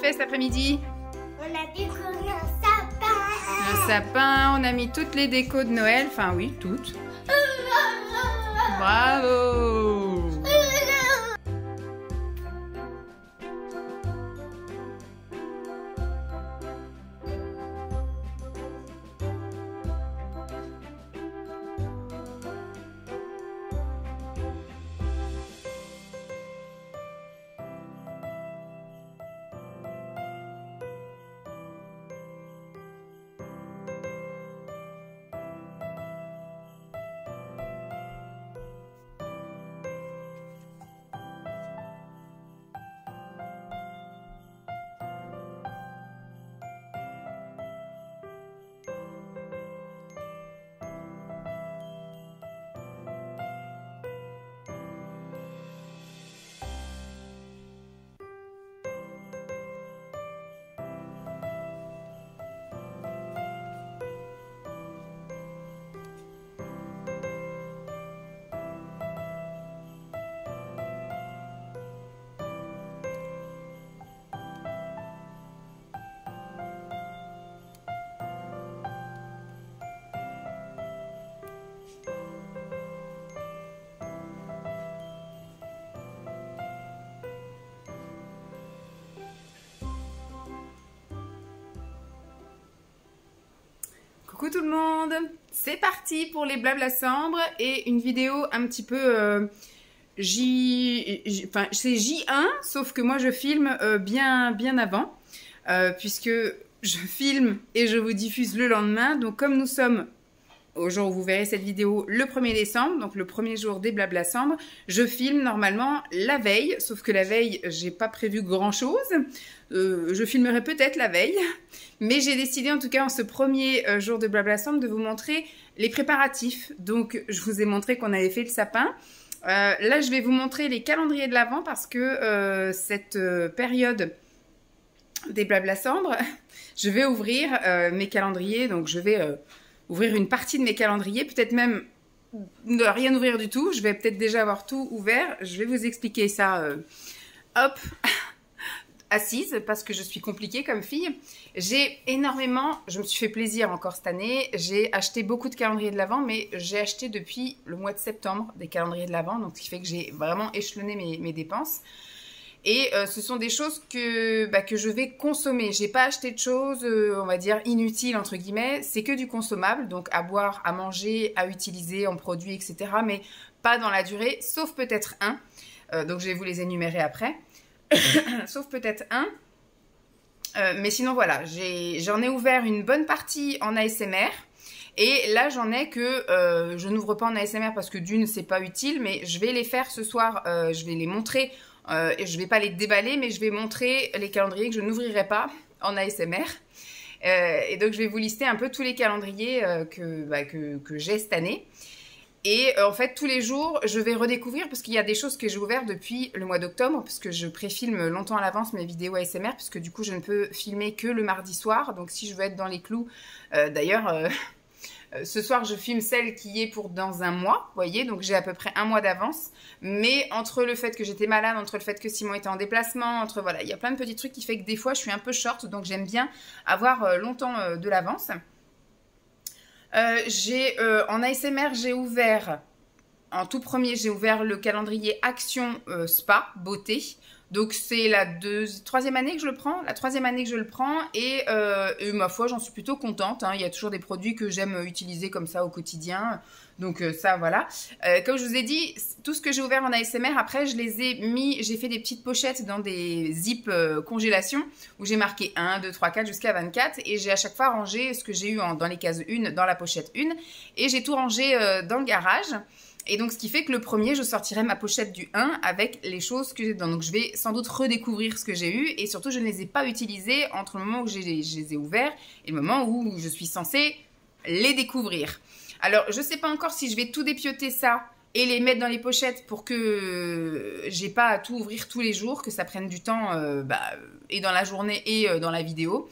fait cet après-midi? On a décoré un sapin. Un sapin, on a mis toutes les décos de Noël. Enfin oui, toutes. Bravo! Coucou tout le monde, c'est parti pour les Blablasambre et une vidéo un petit peu enfin c'est J1, sauf que moi je filme bien avant, puisque je filme et je vous diffuse le lendemain. Donc comme nous sommes au jour où vous verrez cette vidéo le 1er décembre, donc le premier jour des Blablasambre, je filme normalement la veille, sauf que la veille, j'ai pas prévu grand chose. Je filmerai peut-être la veille, mais j'ai décidé en tout cas en ce premier jour de Blablasambre de vous montrer les préparatifs. Donc je vous ai montré qu'on avait fait le sapin. Là je vais vous montrer les calendriers de l'Avent parce que cette période des Blablasambre, je vais ouvrir mes calendriers, donc je vais ouvrir une partie de mes calendriers, peut-être même ne rien ouvrir du tout. Je vais peut-être déjà avoir tout ouvert. Je vais vous expliquer ça, hop, assise, parce que je suis compliquée comme fille. J'ai énormément, je me suis fait plaisir encore cette année. J'ai acheté beaucoup de calendriers de l'Avent, mais j'ai acheté depuis le mois de septembre des calendriers de l'Avent, donc ce qui fait que j'ai vraiment échelonné mes dépenses. Et ce sont des choses que je vais consommer. J'ai pas acheté de choses, on va dire, inutiles, entre guillemets. C'est que du consommable, donc à boire, à manger, à utiliser en produits, etc. Mais pas dans la durée, sauf peut-être un. Donc je vais vous les énumérer après. Sauf peut-être un. Mais sinon, voilà, j'en ai ouvert une bonne partie en ASMR. Et là, j'en ai que je n'ouvre pas en ASMR parce que d'une, c'est pas utile. Mais je vais les faire ce soir, je vais les montrer. Et je ne vais pas les déballer, mais je vais montrer les calendriers que je n'ouvrirai pas en ASMR. Et donc, je vais vous lister un peu tous les calendriers que j'ai cette année. Et en fait, tous les jours, je vais redécouvrir parce qu'il y a des choses que j'ai ouvertes depuis le mois d'octobre, parce que je préfilme longtemps à l'avance mes vidéos ASMR, puisque du coup, je ne peux filmer que le mardi soir. Donc, si je veux être dans les clous, d'ailleurs... ce soir, je filme celle qui est pour dans un mois, vous voyez, donc j'ai à peu près un mois d'avance. Mais entre le fait que j'étais malade, entre le fait que Simon était en déplacement, entre voilà, il y a plein de petits trucs qui fait que des fois, je suis un peu short, donc j'aime bien avoir longtemps de l'avance. En ASMR, j'ai ouvert, en tout premier, j'ai ouvert le calendrier Action Spa, Beauté. Donc c'est la troisième année que je le prends, et ma foi j'en suis plutôt contente, hein. Il y a toujours des produits que j'aime utiliser comme ça au quotidien, donc ça voilà. Comme je vous ai dit, tout ce que j'ai ouvert en ASMR, après je les ai mis, j'ai fait des petites pochettes dans des zips congélation où j'ai marqué 1, 2, 3, 4 jusqu'à 24 et j'ai à chaque fois rangé ce que j'ai eu dans les cases 1, dans la pochette 1 et j'ai tout rangé dans le garage. Et donc, ce qui fait que le premier, je sortirai ma pochette du 1 avec les choses que j'ai dedans. Donc, je vais sans doute redécouvrir ce que j'ai eu. Et surtout, je ne les ai pas utilisés entre le moment où je les ai ouverts et le moment où je suis censée les découvrir. Alors, je ne sais pas encore si je vais tout dépioter ça et les mettre dans les pochettes pour que j'ai pas à tout ouvrir tous les jours, que ça prenne du temps et dans la journée et dans la vidéo.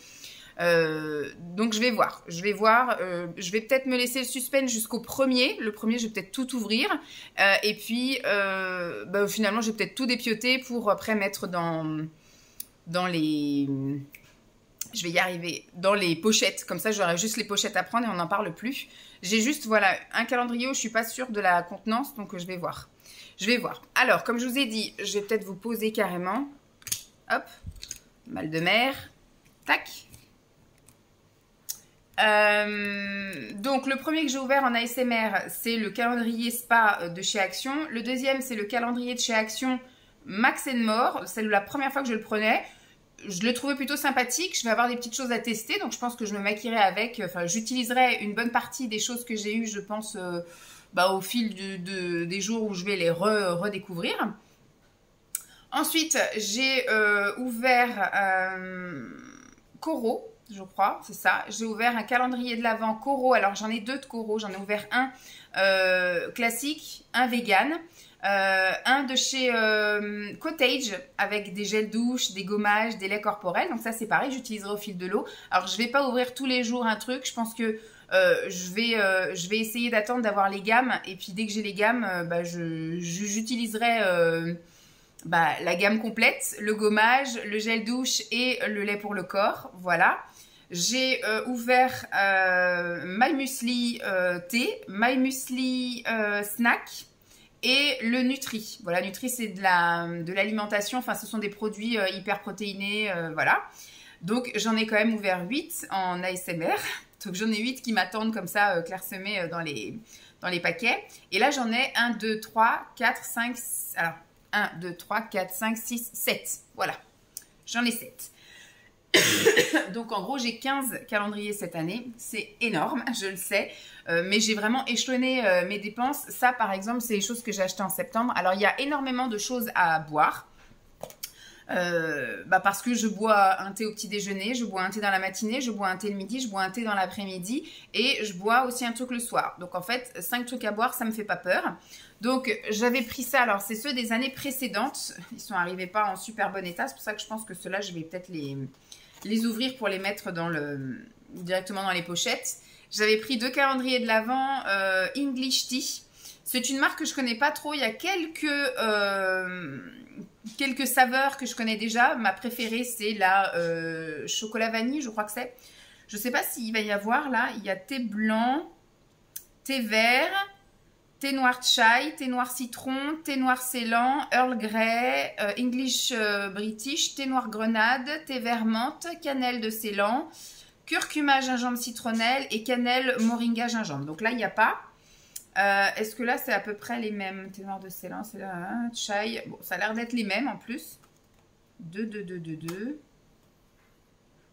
Donc je vais voir, je vais peut-être me laisser le suspense jusqu'au premier. Le premier, je vais peut-être tout ouvrir. Et puis, finalement, je vais peut-être tout dépioter pour après mettre dans dans les... Je vais y arriver. Dans les pochettes. Comme ça, j'aurai juste les pochettes à prendre et on n'en parle plus. J'ai juste, voilà, un calendrier où je ne suis pas sûre de la contenance. Donc, je vais voir. Je vais voir. Alors, comme je vous ai dit, je vais peut-être vous poser carrément. Hop. Mal de mer. Tac. Donc, le premier que j'ai ouvert en ASMR, c'est le calendrier spa de chez Action. Le deuxième, c'est le calendrier de chez Action Max & More. C'est la première fois que je le prenais. Je le trouvais plutôt sympathique. Je vais avoir des petites choses à tester. Donc, je pense que je me maquillerai avec. Enfin, j'utiliserai une bonne partie des choses que j'ai eues, je pense, au fil des jours où je vais les redécouvrir. Ensuite, j'ai ouvert Coro, je crois, c'est ça. J'ai ouvert un calendrier de l'Avent Coro. Alors, j'en ai deux de Coro. J'en ai ouvert un classique, un vegan. Un de chez Cottage avec des gels douche, des gommages, des laits corporels. Donc ça c'est pareil, j'utiliserai au fil de l'eau. Alors je vais pas ouvrir tous les jours un truc. Je pense que je vais essayer d'attendre d'avoir les gammes. Et puis dès que j'ai les gammes, j'utiliserai la gamme complète, le gommage, le gel douche et le lait pour le corps. Voilà. J'ai ouvert My Muesli thé, My Muesli snack. Et le Nutri. Voilà, Nutri, c'est de l'alimentation. Enfin, ce sont des produits hyper protéinés. Voilà. Donc, j'en ai quand même ouvert 8 en ASMR. Donc, j'en ai 8 qui m'attendent comme ça, clairsemés dans les paquets. Et là, j'en ai 1, 2, 3, 4, 5... Alors, 1, 2, 3, 4, 5, 6, 7. Voilà. J'en ai 7. Donc en gros j'ai 15 calendriers cette année, c'est énorme, je le sais, mais j'ai vraiment échelonné mes dépenses. Ça par exemple c'est les choses que j'ai achetées en septembre. Alors il y a énormément de choses à boire, parce que je bois un thé au petit déjeuner, je bois un thé dans la matinée, je bois un thé le midi, je bois un thé dans l'après-midi et je bois aussi un truc le soir. Donc en fait 5 trucs à boire ça me fait pas peur. Donc j'avais pris ça, alors c'est ceux des années précédentes, ils sont arrivés pas en super bon état, c'est pour ça que je pense que ceux-là je vais peut-être les ouvrir pour les mettre directement dans les pochettes. J'avais pris 2 calendriers de l'Avent English Tea. C'est une marque que je connais pas trop. Il y a quelques saveurs que je connais déjà. Ma préférée, c'est la chocolat vanille, je crois que c'est. Je sais pas s'il va y avoir là. Il y a thé blanc, thé vert, thé noir chai, thé noir citron, thé noir ceylan, Earl Grey, English British, thé noir grenade, thé vert menthe, cannelle de Ceylan, curcuma gingembre citronnelle et cannelle moringa gingembre. Donc là, il n'y a pas. Est-ce que là, c'est à peu près les mêmes? Thé noir de Ceylan, c'est là, hein, chai. Bon, ça a l'air d'être les mêmes en plus. 2.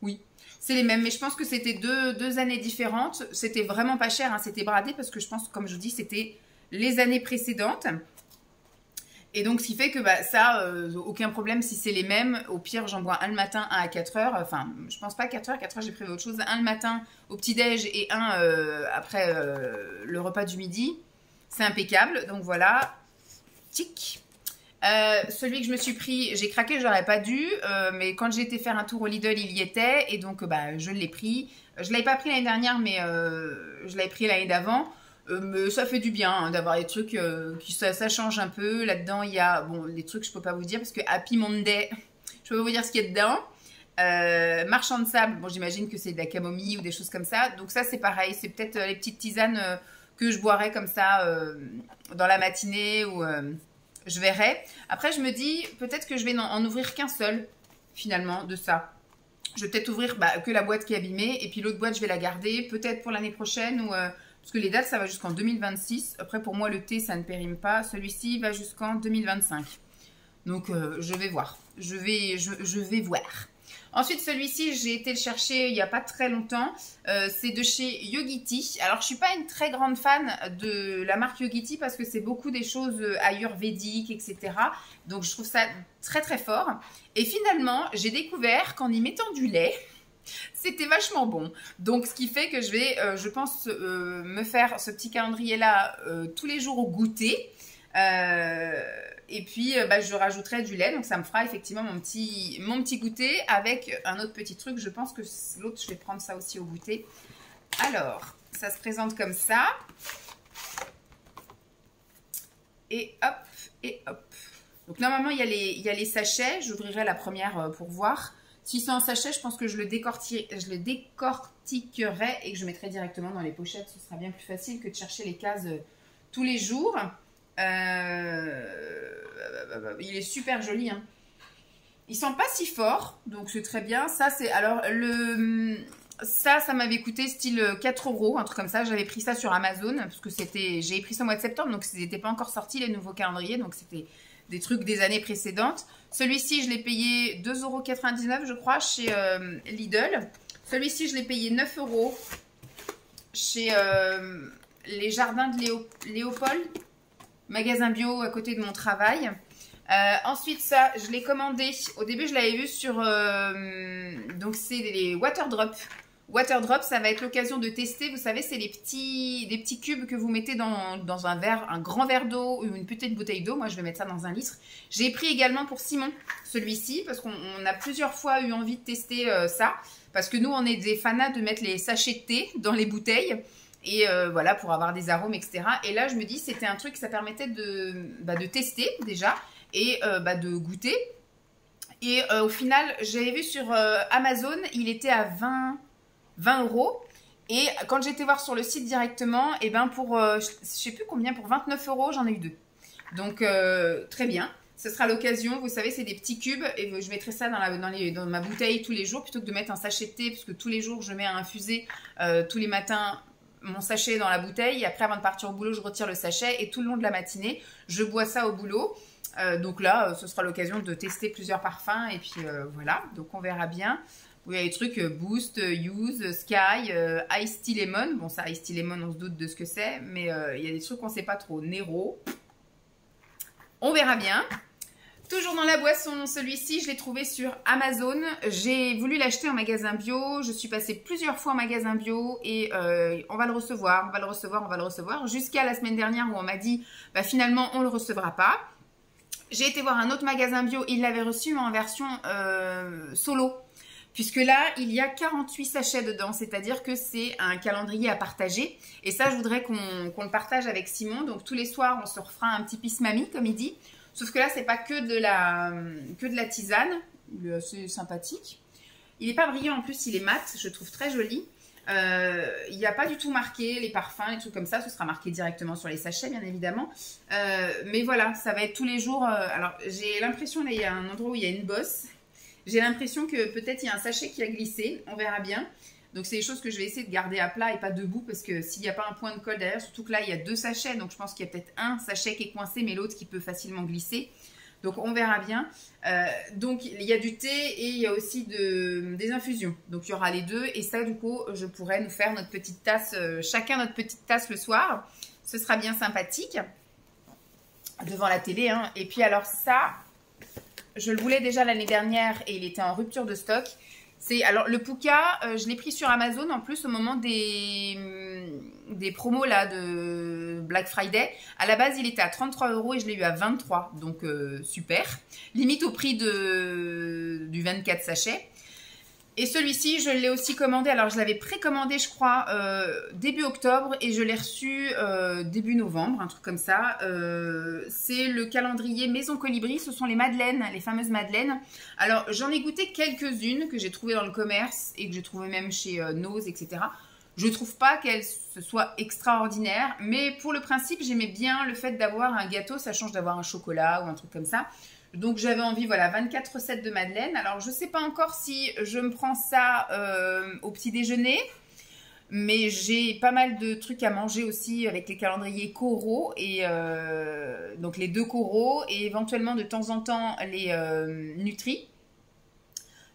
Oui, c'est les mêmes, mais je pense que c'était deux années différentes. C'était vraiment pas cher, hein, c'était bradé parce que je pense, comme je vous dis, c'était les années précédentes. Et donc, ce qui fait que ça, aucun problème si c'est les mêmes. Au pire, j'en bois un le matin, un à 4 heures. Enfin, je pense pas à 4 heures. 4 heures, j'ai prévu autre chose. Un le matin au petit-déj et un après le repas du midi. C'est impeccable. Donc, voilà. Tic. Celui que je me suis pris, j'ai craqué, j'aurais pas dû. Mais quand j'ai été faire un tour au Lidl, il y était. Et donc, je l'ai pris. Je l'avais pas pris l'année dernière, mais je l'avais pris l'année d'avant. Mais ça fait du bien hein, d'avoir des trucs qui ça change un peu. Là-dedans, il y a les trucs je peux pas vous dire parce que Happy Monday, je peux pas vous dire ce qu'il y a dedans. Marchand de sable, bon j'imagine que c'est de la camomille ou des choses comme ça. Donc ça c'est pareil, c'est peut-être les petites tisanes que je boirais comme ça dans la matinée ou je verrai. Après je me dis peut-être que je vais en ouvrir qu'un seul finalement de ça. Je vais peut-être ouvrir que la boîte qui est abîmée et puis l'autre boîte je vais la garder peut-être pour l'année prochaine ou parce que les dates, ça va jusqu'en 2026. Après, pour moi, le thé, ça ne périme pas. Celui-ci va jusqu'en 2025. Donc, je vais voir. Je vais voir. Ensuite, celui-ci, j'ai été le chercher il n'y a pas très longtemps. C'est de chez Yogiti. Alors, je ne suis pas une très grande fan de la marque Yogiti parce que c'est beaucoup des choses ayurvédiques, etc. Donc, je trouve ça très, très fort. Et finalement, j'ai découvert qu'en y mettant du lait... C'était vachement bon. Donc, ce qui fait que je vais, je pense, me faire ce petit calendrier-là tous les jours au goûter. Et puis, je rajouterai du lait. Donc, ça me fera effectivement mon petit goûter avec un autre petit truc. Je pense que l'autre, je vais prendre ça aussi au goûter. Alors, ça se présente comme ça. Et hop, et hop. Donc normalement, il y a les sachets. J'ouvrirai la première pour voir. Si c'est en sachet, je pense que je le décortiquerai et que je mettrai directement dans les pochettes. Ce sera bien plus facile que de chercher les cases tous les jours. Il est super joli, hein. Il sent pas si fort, donc c'est très bien. Ça, c'est... Alors, ça m'avait coûté style 4 €, un truc comme ça. J'avais pris ça sur Amazon, parce que c'était... J'ai pris ça au mois de septembre, donc ils n'étaient pas encore sortis, les nouveaux calendriers. Donc, c'était des trucs des années précédentes. Celui-ci, je l'ai payé 2,99 € je crois, chez Lidl. Celui-ci, je l'ai payé 9 € chez les Jardins de Léopold, magasin bio à côté de mon travail. Ensuite, ça, je l'ai commandé. Au début, je l'avais vu sur... donc, c'est les Waterdrop. Waterdrop, ça va être l'occasion de tester. Vous savez, c'est des petits cubes que vous mettez dans un verre, un grand verre d'eau ou une petite bouteille d'eau. Moi, je vais mettre ça dans 1 litre. J'ai pris également pour Simon celui-ci parce qu'on a plusieurs fois eu envie de tester ça. Parce que nous, on est des fanats de mettre les sachets de thé dans les bouteilles. Et voilà, pour avoir des arômes, etc. Et là, je me dis, c'était un truc, ça permettait de tester déjà. Et de goûter. Et au final, j'avais vu sur Amazon, il était à 20 €. Et quand j'étais voir sur le site directement, et ben pour, je sais plus combien, pour 29 €, j'en ai eu 2. Donc, très bien. Ce sera l'occasion, vous savez, c'est des petits cubes. Et je mettrai ça dans ma bouteille tous les jours, plutôt que de mettre un sachet de thé, parce que tous les jours, je mets à infuser tous les matins mon sachet dans la bouteille. Et après, avant de partir au boulot, je retire le sachet. Et tout le long de la matinée, je bois ça au boulot. Donc là, ce sera l'occasion de tester plusieurs parfums. Et puis voilà, donc on verra bien. Il y a des trucs Boost, Use, Sky, Ice Tea Lemon. Bon, ça, Ice Tea Lemon, on se doute de ce que c'est. Mais il y a des trucs qu'on ne sait pas trop. Nero. On verra bien. Toujours dans la boisson, celui-ci, je l'ai trouvé sur Amazon. J'ai voulu l'acheter en magasin bio. Je suis passée plusieurs fois en magasin bio et on va le recevoir, on va le recevoir, on va le recevoir. Jusqu'à la semaine dernière où on m'a dit, bah, finalement, on ne le recevra pas. J'ai été voir un autre magasin bio, il l'avait reçu mais en version solo. Puisque là, il y a 48 sachets dedans, c'est-à-dire que c'est un calendrier à partager. Et ça, je voudrais qu'on le partage avec Simon. Donc tous les soirs, on se refera un petit pisse-mamie, comme il dit. Sauf que là, c'est pas que de la tisane. Il est assez sympathique. Il n'est pas brillant, en plus, il est mat. Je le trouve très joli. Il n'y a pas du tout marqué les parfums, les trucs comme ça. Ce sera marqué directement sur les sachets, bien évidemment. Mais voilà, ça va être tous les jours. Alors, j'ai l'impression, là, il y a un endroit où il y a une bosse. J'ai l'impression que peut-être il y a un sachet qui a glissé. On verra bien. Donc, c'est des choses que je vais essayer de garder à plat et pas debout. Parce que s'il n'y a pas un point de colle derrière, surtout que là, il y a 2 sachets. Donc, je pense qu'il y a peut-être un sachet qui est coincé, mais l'autre qui peut facilement glisser. Donc, on verra bien. Donc, il y a du thé et il y a aussi des infusions. Donc, il y aura les deux. Et ça, du coup, je pourrais nous faire notre petite tasse, chacun notre petite tasse le soir. Ce sera bien sympathique. Devant la télé, hein. Et puis, alors ça, je le voulais déjà l'année dernière et il était en rupture de stock. Alors, le Puka, je l'ai pris sur Amazon en plus au moment des promos là, de Black Friday. À la base, il était à 33 € et je l'ai eu à 23. Donc, super. Limite au prix du 24 sachets. Et celui-ci, je l'ai aussi commandé. Alors, je l'avais précommandé, je crois, début octobre et je l'ai reçu début novembre, un truc comme ça. C'est le calendrier Maison Colibri. Ce sont les madeleines, les fameuses madeleines. Alors, j'en ai goûté quelques-unes que j'ai trouvées dans le commerce et que j'ai trouvées même chez Nose, etc. Je ne trouve pas qu'elles soient extraordinaires, mais pour le principe, j'aimais bien le fait d'avoir un gâteau. Ça change d'avoir un chocolat ou un truc comme ça. Donc, j'avais envie, voilà, 24 recettes de madeleine. Alors, je ne sais pas encore si je me prends ça au petit déjeuner. Mais j'ai pas mal de trucs à manger aussi avec les calendriers coraux. Et donc, les 2 coraux et éventuellement de temps en temps les Nutri.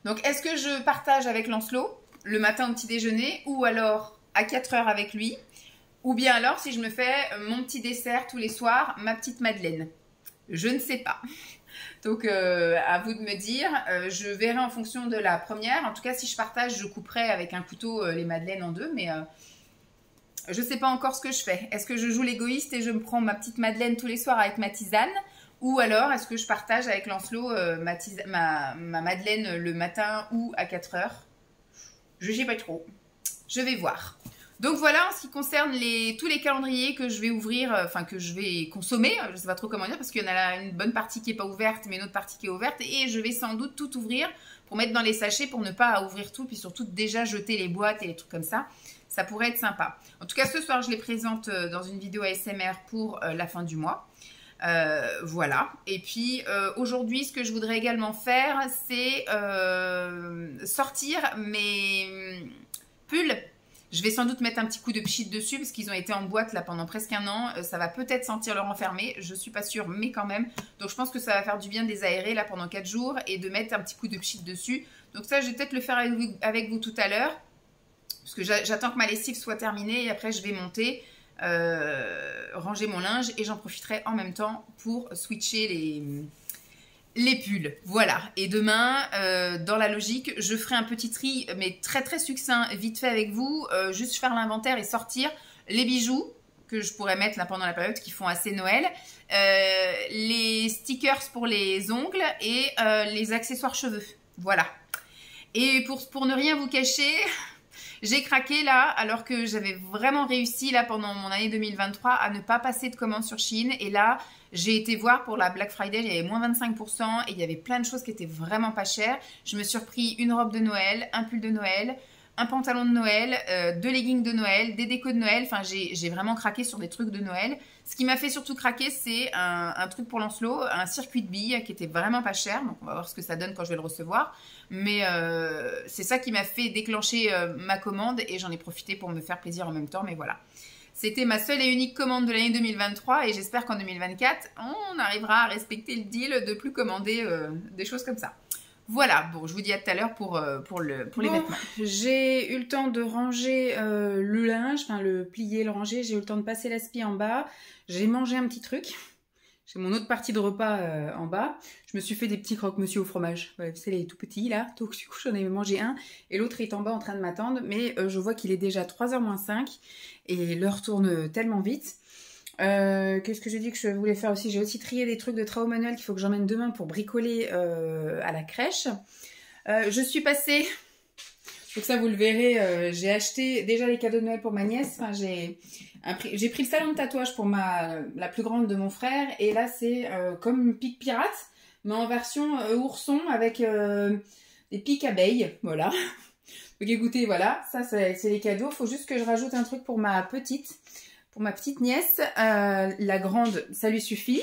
Donc, est-ce que je partage avec Lancelot le matin au petit déjeuner ou alors à 4 heures avec lui? Ou bien alors si je me fais mon petit dessert tous les soirs, ma petite madeleine? Je ne sais pas. Donc, à vous de me dire. Je verrai en fonction de la première. En tout cas, si je partage, je couperai avec un couteau les madeleines en 2. Mais je ne sais pas encore ce que je fais. Est-ce que je joue l'égoïste et je me prends ma petite madeleine tous les soirs avec ma tisane? Ou alors, est-ce que je partage avec Lancelot ma madeleine le matin ou à 4 heures? Je ne sais pas trop. Je vais voir. Donc voilà en ce qui concerne tous les calendriers que je vais ouvrir, enfin que je vais consommer, je ne sais pas trop comment dire parce qu'il y en a une bonne partie qui n'est pas ouverte mais une autre partie qui est ouverte et je vais sans doute tout ouvrir pour mettre dans les sachets pour ne pas ouvrir tout puis surtout déjà jeter les boîtes et les trucs comme ça. Ça pourrait être sympa. En tout cas ce soir je les présente dans une vidéo ASMR pour la fin du mois. Voilà. Et puis aujourd'hui ce que je voudrais également faire c'est sortir mes pulls. Je vais sans doute mettre un petit coup de pchit dessus parce qu'ils ont été en boîte là pendant presque un an. Ça va peut-être sentir le renfermé, je suis pas sûre, mais quand même. Donc je pense que ça va faire du bien de les aérer là pendant 4 jours et de mettre un petit coup de pchit dessus. Donc ça, je vais peut-être le faire avec vous tout à l'heure. Parce que j'attends que ma lessive soit terminée et après je vais monter, ranger mon linge et j'en profiterai en même temps pour switcher les pulls. Voilà. Et demain, dans la logique, je ferai un petit tri, mais très très succinct, vite fait avec vous. Juste faire l'inventaire et sortir les bijoux que je pourrais mettre là pendant la période qui font assez Noël. Les stickers pour les ongles et les accessoires cheveux. Voilà. Et pour ne rien vous cacher... J'ai craqué là, alors que j'avais vraiment réussi là pendant mon année 2023 à ne pas passer de commandes sur Shein. Et là, j'ai été voir pour la Black Friday, il y avait moins 25% et il y avait plein de choses qui étaient vraiment pas chères. Je me suis repris une robe de Noël, un pull de Noël, un pantalon de Noël, 2 leggings de Noël, des décos de Noël. Enfin, j'ai vraiment craqué sur des trucs de Noël. Ce qui m'a fait surtout craquer, c'est un truc pour Lancelot, un circuit de billes qui était vraiment pas cher. Donc, on va voir ce que ça donne quand je vais le recevoir. Mais c'est ça qui m'a fait déclencher ma commande et j'en ai profité pour me faire plaisir en même temps. Mais voilà. C'était ma seule et unique commande de l'année 2023 et j'espère qu'en 2024, on arrivera à respecter le deal de plus commander des choses comme ça. Voilà, bon, je vous dis à tout à l'heure pour les vêtements. J'ai eu le temps de ranger le linge, enfin le plier, le ranger. J'ai eu le temps de passer l'aspi en bas. J'ai mangé un petit truc. J'ai mon autre partie de repas en bas. Je me suis fait des petits croque-monsieur au fromage. Ouais, c'est les tout petits là. Donc du coup, j'en ai mangé un. Et l'autre est en bas en train de m'attendre. Mais je vois qu'il est déjà 3h moins 5. Et l'heure tourne tellement vite. Qu'est-ce que j'ai dit que je voulais faire aussi? J'ai aussi trié des trucs de travaux manuels qu'il faut que j'emmène demain pour bricoler à la crèche. Je suis passée, donc ça vous le verrez, j'ai acheté déjà les cadeaux de Noël pour ma nièce. Enfin, j'ai pris le salon de tatouage pour la plus grande de mon frère. Et là c'est comme pic pirate, mais en version ourson avec des pics abeilles. Voilà. Donc écoutez, voilà, ça c'est les cadeaux. Il faut juste que je rajoute un truc pour ma petite. Pour ma petite nièce, la grande, ça lui suffit.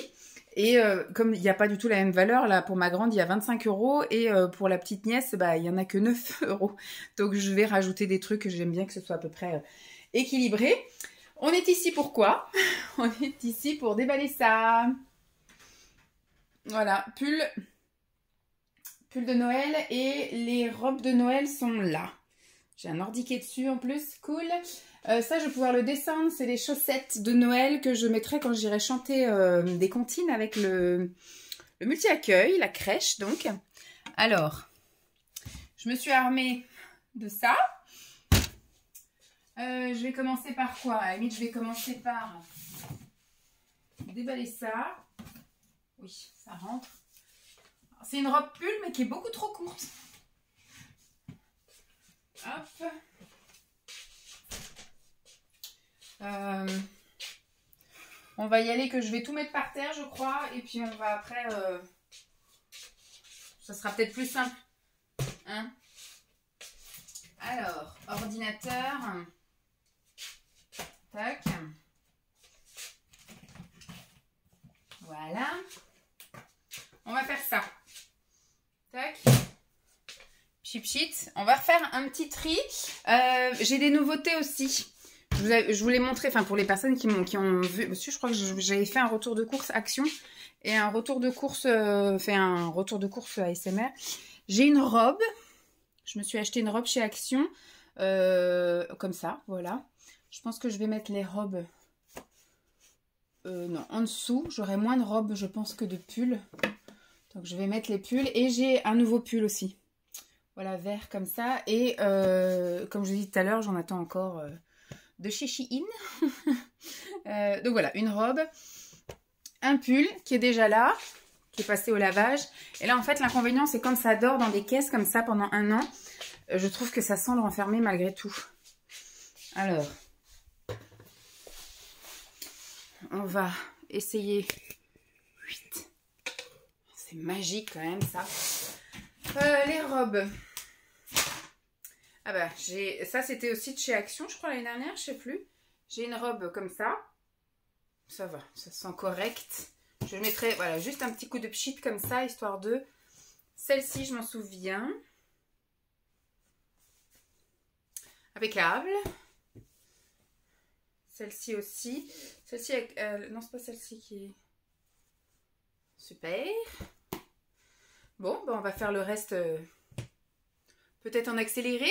Et comme il n'y a pas du tout la même valeur, là, pour ma grande, il y a 25 €. Et pour la petite nièce, bah, il n'y en a que 9 €. Donc, je vais rajouter des trucs. J'aime bien que ce soit à peu près équilibré. On est ici pour quoi? On est ici pour déballer ça. Voilà, pull de Noël. Et les robes de Noël sont là. J'ai un ordi qui est dessus en plus, cool. Ça, je vais pouvoir le descendre. C'est les chaussettes de Noël que je mettrai quand j'irai chanter des comptines avec le multi-accueil, la crèche donc. Alors, je me suis armée de ça. Je vais commencer par quoi? À la limite, je vais commencer par déballer ça. Oui, ça rentre. C'est une robe pull, mais qui est beaucoup trop courte. Hop. On va y aller que je vais tout mettre par terre, je crois. Et puis on va après... ça sera peut-être plus simple. Hein? Alors, ordinateur. Tac. Voilà. On va faire ça. Tac. Chip-chit. On va refaire un petit tri. J'ai des nouveautés aussi. Je vous l'ai montré, enfin pour les personnes qui ont vu, monsieur, je crois que j'avais fait un retour de course Action et un retour de course, ASMR. J'ai une robe, je me suis acheté une robe chez Action, comme ça, voilà. Je pense que je vais mettre les robes, non, en dessous. J'aurai moins de robes, je pense, que de pulls. Donc je vais mettre les pulls et j'ai un nouveau pull aussi. Voilà, vert comme ça. Et comme je vous dis tout à l'heure, j'en attends encore... de chez Shein. Donc voilà, une robe, un pull qui est déjà là, qui est passé au lavage. Et là, en fait, l'inconvénient, c'est quand ça dort dans des caisses comme ça pendant un an, je trouve que ça sent le renfermer malgré tout. Alors, on va essayer. C'est magique quand même ça. Les robes. Ah bah, ça c'était aussi de chez Action, je crois, l'année dernière, je sais plus. J'ai une robe comme ça. Ça va, ça sent correct. Je mettrai, voilà, juste un petit coup de pchit comme ça, histoire de... Celle-ci, je m'en souviens. Impeccable. Celle-ci aussi. Celle-ci, non, c'est pas celle-ci qui est... Super. Bon, ben on va faire le reste peut-être en accéléré.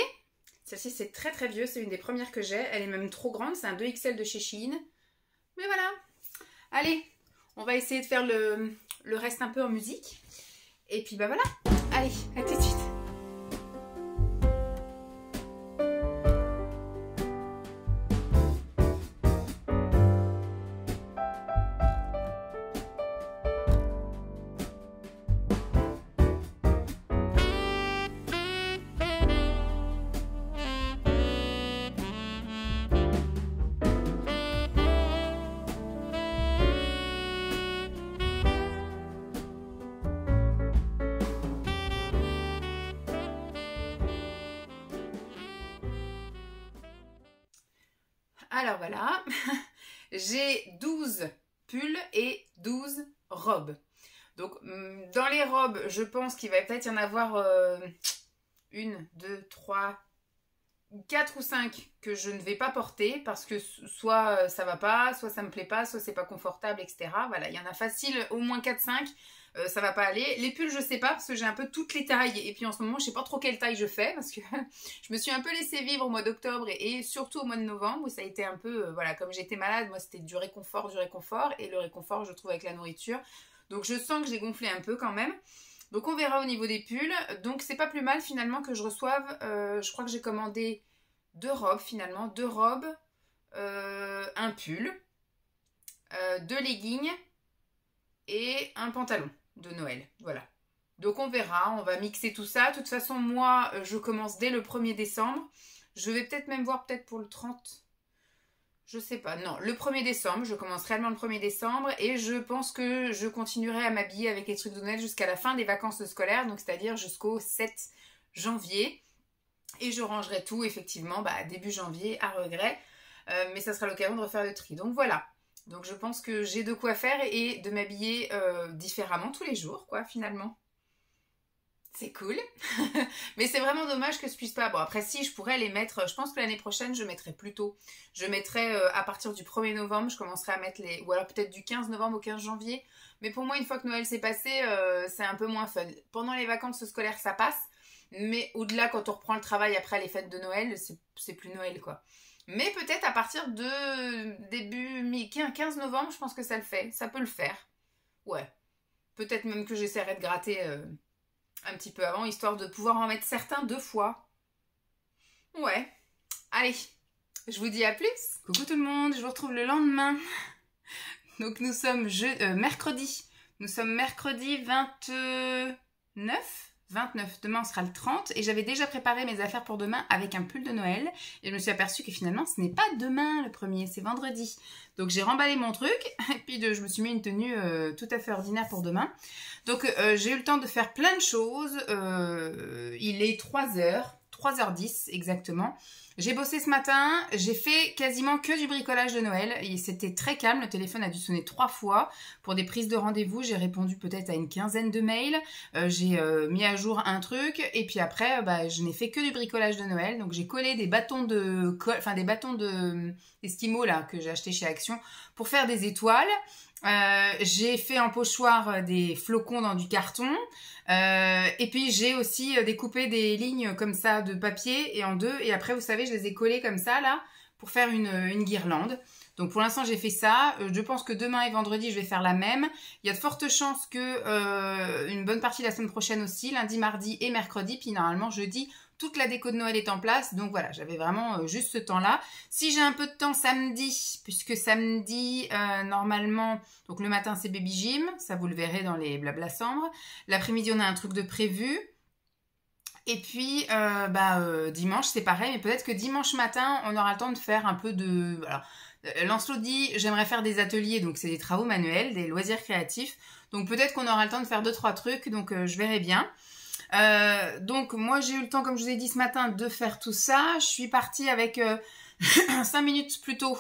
Celle-ci, c'est très très vieux. C'est une des premières que j'ai. Elle est même trop grande. C'est un 2XL de chez Shein. Mais voilà. Allez, on va essayer de faire le reste un peu en musique. Et puis, bah voilà. Allez, à tout de suite. Alors voilà, j'ai 12 pulls et 12 robes. Donc dans les robes, je pense qu'il va peut-être y en avoir 1, 2, 3, 4 ou 5 que je ne vais pas porter parce que soit ça va pas, soit ça me plaît pas, soit c'est pas confortable, etc. Voilà, il y en a facile au moins 4-5. Ça va pas aller. Les pulls, je sais pas parce que j'ai un peu toutes les tailles et puis en ce moment, je sais pas trop quelle taille je fais parce que je me suis un peu laissée vivre au mois d'octobre et surtout au mois de novembre où ça a été un peu, voilà, comme j'étais malade, moi c'était du réconfort et le réconfort, je trouve avec la nourriture. Donc je sens que j'ai gonflé un peu quand même. Donc on verra au niveau des pulls. Donc c'est pas plus mal finalement que je reçoive, je crois que j'ai commandé 2 robes finalement, 2 robes, un pull, 2 leggings et un pantalon de Noël, voilà. Donc on verra, on va mixer tout ça. De toute façon, moi, je commence dès le 1er décembre. Je vais peut-être même voir peut-être pour le 30. Je sais pas, non, le 1er décembre. Je commence réellement le 1er décembre et je pense que je continuerai à m'habiller avec les trucs de Noël jusqu'à la fin des vacances scolaires, donc c'est-à-dire jusqu'au 7 janvier. Et je rangerai tout, effectivement, début janvier, à regret. Mais ça sera l'occasion de refaire le tri. Donc voilà. Donc je pense que j'ai de quoi faire et de m'habiller différemment tous les jours, quoi, finalement. C'est cool. Mais c'est vraiment dommage que je puisse pas. Bon, après, si, je pourrais les mettre. Je pense que l'année prochaine, je mettrai plus tôt. Je mettrai à partir du 1er novembre, je commencerai à mettre les... Ou alors peut-être du 15 novembre au 15 janvier. Mais pour moi, une fois que Noël s'est passé, c'est un peu moins fun. Pendant les vacances scolaires, ça passe. Mais au-delà, quand on reprend le travail après les fêtes de Noël, c'est plus Noël, quoi. Mais peut-être à partir de début 15 novembre, je pense que ça le fait. Ça peut le faire. Ouais. Peut-être même que j'essaierai de gratter un petit peu avant, histoire de pouvoir en mettre certains 2 fois. Ouais. Allez, je vous dis à plus. Coucou tout le monde, je vous retrouve le lendemain. Donc nous sommes mercredi. Nous sommes mercredi 29. Demain on sera le 30 et j'avais déjà préparé mes affaires pour demain avec un pull de Noël et je me suis aperçue que finalement ce n'est pas demain le 1er, c'est vendredi. Donc j'ai remballé mon truc et puis je me suis mis une tenue tout à fait ordinaire pour demain. Donc j'ai eu le temps de faire plein de choses, il est 3h10 exactement. J'ai bossé ce matin, j'ai fait quasiment que du bricolage de Noël et c'était très calme, le téléphone a dû sonner 3 fois pour des prises de rendez-vous, j'ai répondu peut-être à une quinzaine de mails, j'ai mis à jour un truc et puis après je n'ai fait que du bricolage de Noël, donc j'ai collé des bâtons de Esquimaux là que j'ai acheté chez Action pour faire des étoiles. J'ai fait en pochoir des flocons dans du carton et puis j'ai aussi découpé des lignes comme ça de papier et en 2 et après vous savez je les ai collées comme ça là pour faire une guirlande. Donc pour l'instant j'ai fait ça, je pense que demain et vendredi je vais faire la même. Il y a de fortes chances que une bonne partie de la semaine prochaine aussi, lundi, mardi et mercredi, puis normalement jeudi toute la déco de Noël est en place, donc voilà, j'avais vraiment juste ce temps-là. Si j'ai un peu de temps samedi, puisque samedi, normalement, donc le matin c'est baby gym, ça vous le verrez dans les blabla cendres. L'après-midi on a un truc de prévu. Et puis dimanche c'est pareil, mais peut-être que dimanche matin on aura le temps de faire un peu de... Alors, Lancelot dit j'aimerais faire des ateliers, donc c'est des travaux manuels, des loisirs créatifs. Donc peut-être qu'on aura le temps de faire 2-3 trucs, donc je verrai bien. Donc moi j'ai eu le temps, comme je vous ai dit ce matin, de faire tout ça. Je suis partie avec 5 minutes plus tôt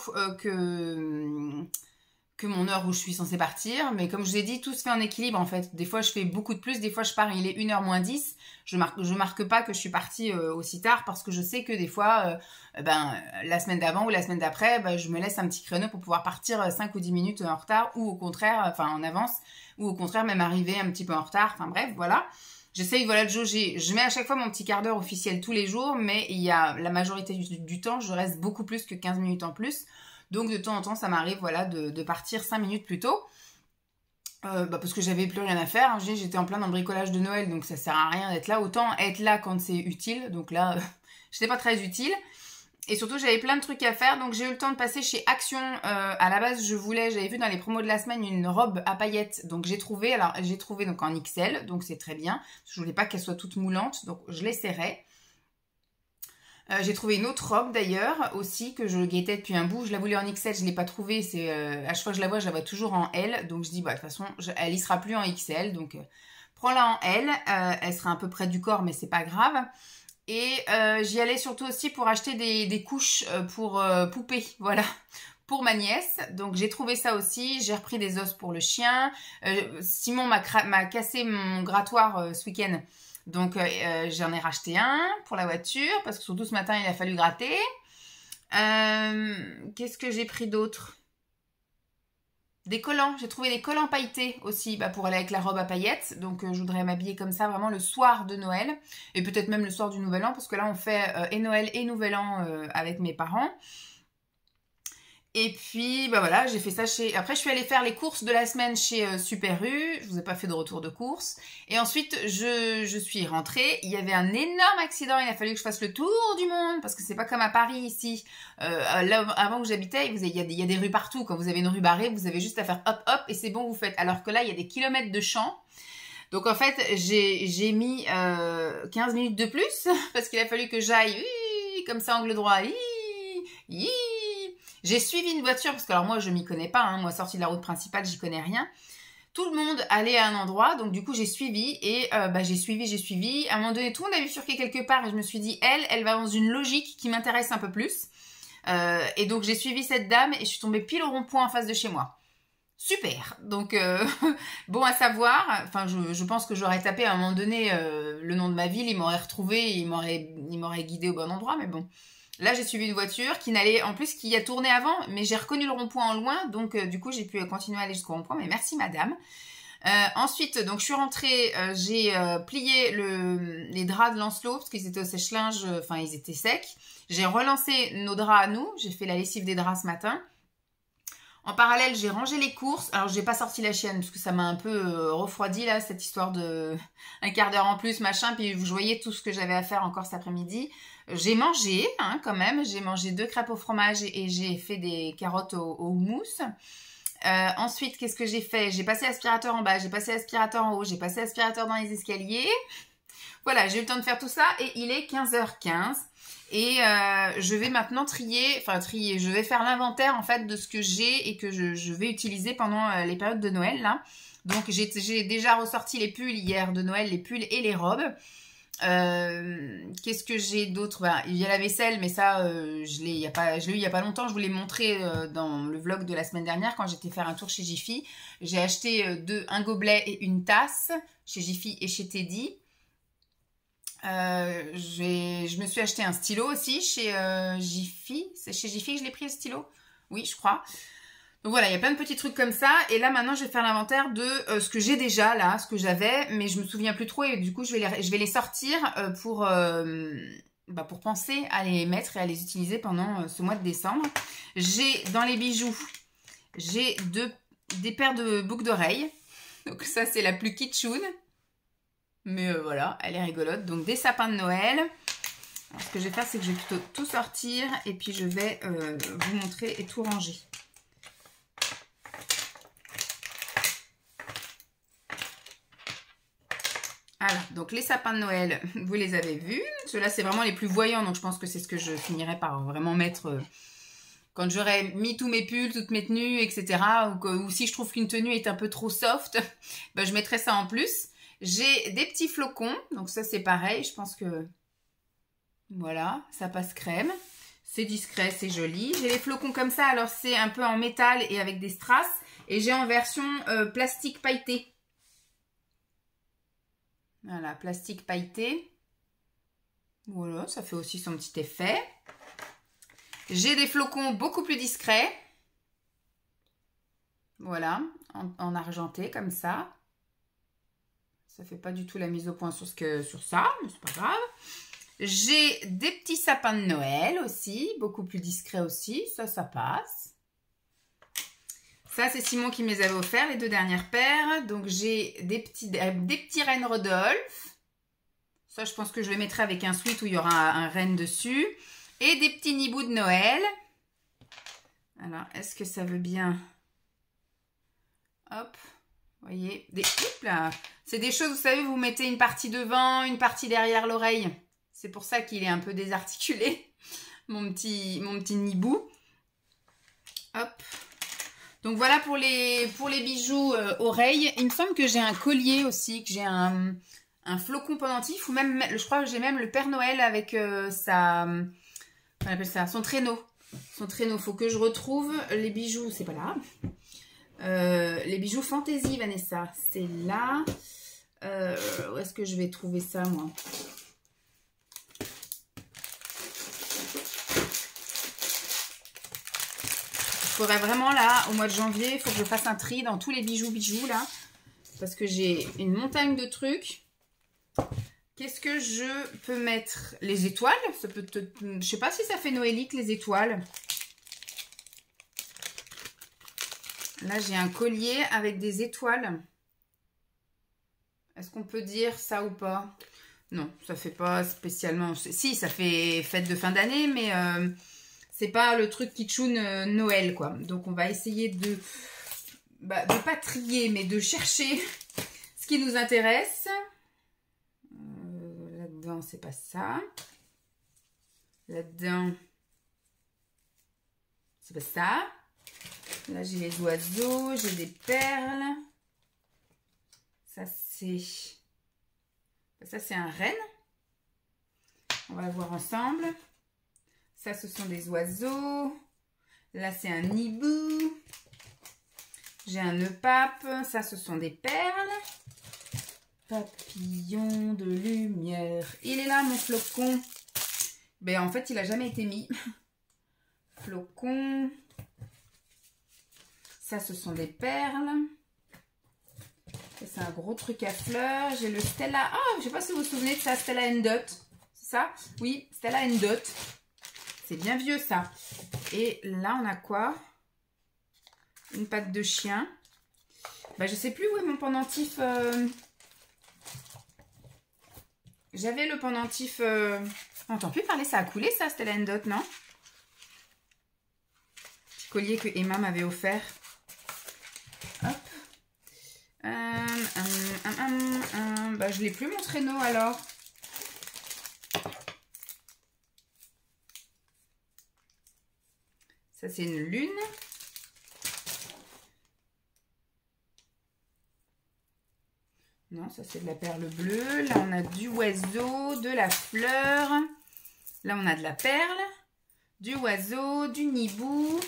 que mon heure où je suis censée partir, mais comme je vous ai dit, tout se fait en équilibre en fait. Des fois je fais beaucoup de plus, des fois je pars, il est 1h moins 10, je marque pas que je suis partie aussi tard, parce que je sais que des fois, la semaine d'avant ou la semaine d'après, je me laisse un petit créneau pour pouvoir partir 5 ou 10 minutes en retard, ou au contraire, enfin en avance, ou au contraire même arriver un petit peu en retard, enfin bref, voilà. J'essaye, voilà, de jauger. Je mets à chaque fois mon petit quart d'heure officiel tous les jours, mais il y a la majorité du temps, je reste beaucoup plus que 15 minutes en plus. Donc de temps en temps, ça m'arrive, voilà, de partir 5 minutes plus tôt. Parce que j'avais plus rien à faire. Hein. J'étais en plein dans le bricolage de Noël, donc ça sert à rien d'être là. Autant être là quand c'est utile. Donc là, j'étais pas très utile. Et surtout, j'avais plein de trucs à faire. Donc j'ai eu le temps de passer chez Action. À la base, j'avais vu dans les promos de la semaine une robe à paillettes. Donc j'ai trouvé donc en XL. Donc c'est très bien. Je voulais pas qu'elle soit toute moulante. Donc je l'essaierai. J'ai trouvé une autre robe d'ailleurs aussi que je guettais depuis un bout. Je la voulais en XL, je ne l'ai pas trouvée. À chaque fois que je la vois toujours en L. Donc je dis, de toute façon, elle y sera plus en XL. Donc prends-la en L. Elle sera un peu près du corps, mais c'est pas grave. Et j'y allais surtout aussi pour acheter des couches pour poupées. Voilà. Pour ma nièce. Donc j'ai trouvé ça aussi. J'ai repris des os pour le chien. Simon m'a cassé mon grattoir ce week-end. Donc j'en ai racheté un pour la voiture, parce que surtout ce matin il a fallu gratter. Qu'est-ce que j'ai pris d'autre? Des collants, j'ai trouvé des collants pailletés aussi, pour aller avec la robe à paillettes. Donc je voudrais m'habiller comme ça vraiment le soir de Noël, et peut-être même le soir du Nouvel An, parce que là on fait et Noël et Nouvel An avec mes parents. Et puis, voilà, j'ai fait ça Après, je suis allée faire les courses de la semaine chez Super U. Je vous ai pas fait de retour de course. Et ensuite, je suis rentrée. Il y avait un énorme accident. Il a fallu que je fasse le tour du monde, parce que c'est pas comme à Paris ici. Là, avant où j'habitais, il y a des rues partout. Quand vous avez une rue barrée, vous avez juste à faire hop, hop, et c'est bon, vous faites. Alors que là, il y a des kilomètres de champs. Donc en fait, j'ai mis 15 minutes de plus, parce qu'il a fallu que j'aille comme ça, angle droit. J'ai suivi une voiture, parce que alors moi je m'y connais pas, hein. Moi sortie de la route principale, j'y connais rien. Tout le monde allait à un endroit, donc du coup j'ai suivi, et j'ai suivi. À un moment donné, tout le monde a bifurqué quelque part, et je me suis dit, elle va dans une logique qui m'intéresse un peu plus. Et donc j'ai suivi cette dame, et je suis tombée pile au rond-point en face de chez moi. Super. Donc bon à savoir. Enfin, je pense que j'aurais tapé à un moment donné le nom de ma ville, il m'aurait retrouvé, il m'aurait guidé au bon endroit, mais bon. Là, j'ai suivi une voiture qui a tourné avant, mais j'ai reconnu le rond-point en loin, donc du coup, j'ai pu continuer à aller jusqu'au rond-point, mais merci madame. Ensuite, donc je suis rentrée, j'ai plié les draps de Lancelot, parce qu'ils étaient au sèche-linge, enfin ils étaient secs. J'ai relancé nos draps à nous, j'ai fait la lessive des draps ce matin. En parallèle, j'ai rangé les courses. Alors, j'ai pas sorti la chienne parce que ça m'a un peu refroidi là, cette histoire de un quart d'heure en plus, machin. Puis vous voyez tout ce que j'avais à faire encore cet après-midi. J'ai mangé, hein, quand même. J'ai mangé 2 crêpes au fromage et j'ai fait des carottes au houmous. Ensuite, qu'est-ce que j'ai fait? J'ai passé l'aspirateur en bas, j'ai passé l'aspirateur en haut, j'ai passé l'aspirateur dans les escaliers. Voilà, j'ai eu le temps de faire tout ça et il est 15h15. Et je vais maintenant trier, je vais faire l'inventaire en fait de ce que j'ai et que je vais utiliser pendant les périodes de Noël là. Donc j'ai déjà ressorti les pulls hier de Noël, les pulls et les robes. Qu'est-ce que j'ai d'autre? Il y a la vaisselle, mais ça je l'ai eu il y a pas longtemps. Je vous l'ai montré dans le vlog de la semaine dernière quand j'étais faire un tour chez Jiffy. J'ai acheté un gobelet et une tasse chez Jiffy et chez Teddy. Je me suis acheté un stylo aussi chez Jiffy. C'est chez Jiffy que je l'ai pris le stylo? Oui, je crois. Donc voilà, il y a plein de petits trucs comme ça. Et là, maintenant, je vais faire l'inventaire de ce que j'ai déjà là, ce que j'avais, mais je me souviens plus trop. Et du coup, je vais les sortir pour penser à les mettre et à les utiliser pendant ce mois de décembre. J'ai dans les bijoux, j'ai des paires de boucles d'oreilles. Donc ça, c'est la plus kitschoun. Mais voilà, elle est rigolote. Donc des sapins de Noël. Alors, ce que je vais faire, c'est que je vais plutôt tout sortir. Et puis je vais vous montrer et tout ranger. Alors, donc les sapins de Noël, vous les avez vus. Ceux-là, c'est vraiment les plus voyants. Donc je pense que c'est ce que je finirai par vraiment mettre quand j'aurai mis tous mes pulls, toutes mes tenues, etc. Ou si je trouve qu'une tenue est un peu trop soft, ben, je mettrai ça en plus. J'ai des petits flocons, donc ça c'est pareil, je pense que voilà, ça passe crème. C'est discret, c'est joli. J'ai les flocons comme ça, alors c'est un peu en métal et avec des strass. Et j'ai en version plastique pailleté. Voilà, plastique pailleté. Voilà, ça fait aussi son petit effet. J'ai des flocons beaucoup plus discrets. Voilà, en argenté comme ça. Ça fait pas du tout la mise au point sur ça, mais c'est pas grave. J'ai des petits sapins de Noël aussi, beaucoup plus discrets aussi. Ça passe. Ça, c'est Simon qui me les avait offerts, les 2 dernières paires. Donc, j'ai des petits rennes Rodolphe. Ça, je pense que je les mettrai avec un sweat où il y aura un renne dessus. Et des petits niboux de Noël. Alors, est-ce que ça veut bien... Hop, vous voyez, c'est des choses, vous savez, vous mettez une partie devant, une partie derrière l'oreille. C'est pour ça qu'il est un peu désarticulé, mon petit nibou. Hop. Donc voilà pour les bijoux oreilles. Il me semble que j'ai un collier aussi, que j'ai un flocon pendentif, ou même, je crois que j'ai même le Père Noël avec on appelle ça, son traîneau. Son traîneau, faut que je retrouve les bijoux, c'est pas là. Les bijoux fantaisie, Vanessa, c'est là. Où est-ce que je vais trouver ça, moi? Il faudrait vraiment, là, au mois de janvier, il faut que je fasse un tri dans tous les bijoux, là. Parce que j'ai une montagne de trucs. Qu'est-ce que je peux mettre? Les étoiles, ça peut te... Je sais pas si ça fait noélique, les étoiles. Là, j'ai un collier avec des étoiles. Est-ce qu'on peut dire ça ou pas? Non, ça fait pas spécialement... Si, ça fait fête de fin d'année, mais c'est pas le truc kitschun Noël, quoi. Donc, on va essayer de pas trier, mais de chercher ce qui nous intéresse. Là-dedans, c'est pas ça. Là-dedans, c'est pas ça. Là, j'ai les oiseaux, j'ai des perles. Ça, c'est un renne. On va voir ensemble. Ça, ce sont des oiseaux. Là, c'est un hibou. J'ai un nœud pape. Ça, ce sont des perles. Papillon de lumière. Il est là, mon flocon. Ben, en fait, il n'a jamais été mis. Flocon. Ça, ce sont des perles. C'est un gros truc à fleurs. J'ai le Stella. Ah, je ne sais pas si vous vous souvenez de ça, Stella & Dot. C'est ça? Oui, Stella & Dot. C'est bien vieux, ça. Et là, on a quoi? Une patte de chien. Bah, je ne sais plus où est mon pendentif. J'avais le pendentif... On n'entend plus parler, ça a coulé, ça, Stella & Dot, non? Petit collier que Emma m'avait offert. Hop. Bah, je l'ai plus mon traîneau alors. Ça c'est une lune. Non, ça c'est de la perle bleue. Là on a du oiseau, de la fleur. Là on a de la perle, du oiseau, du nibou,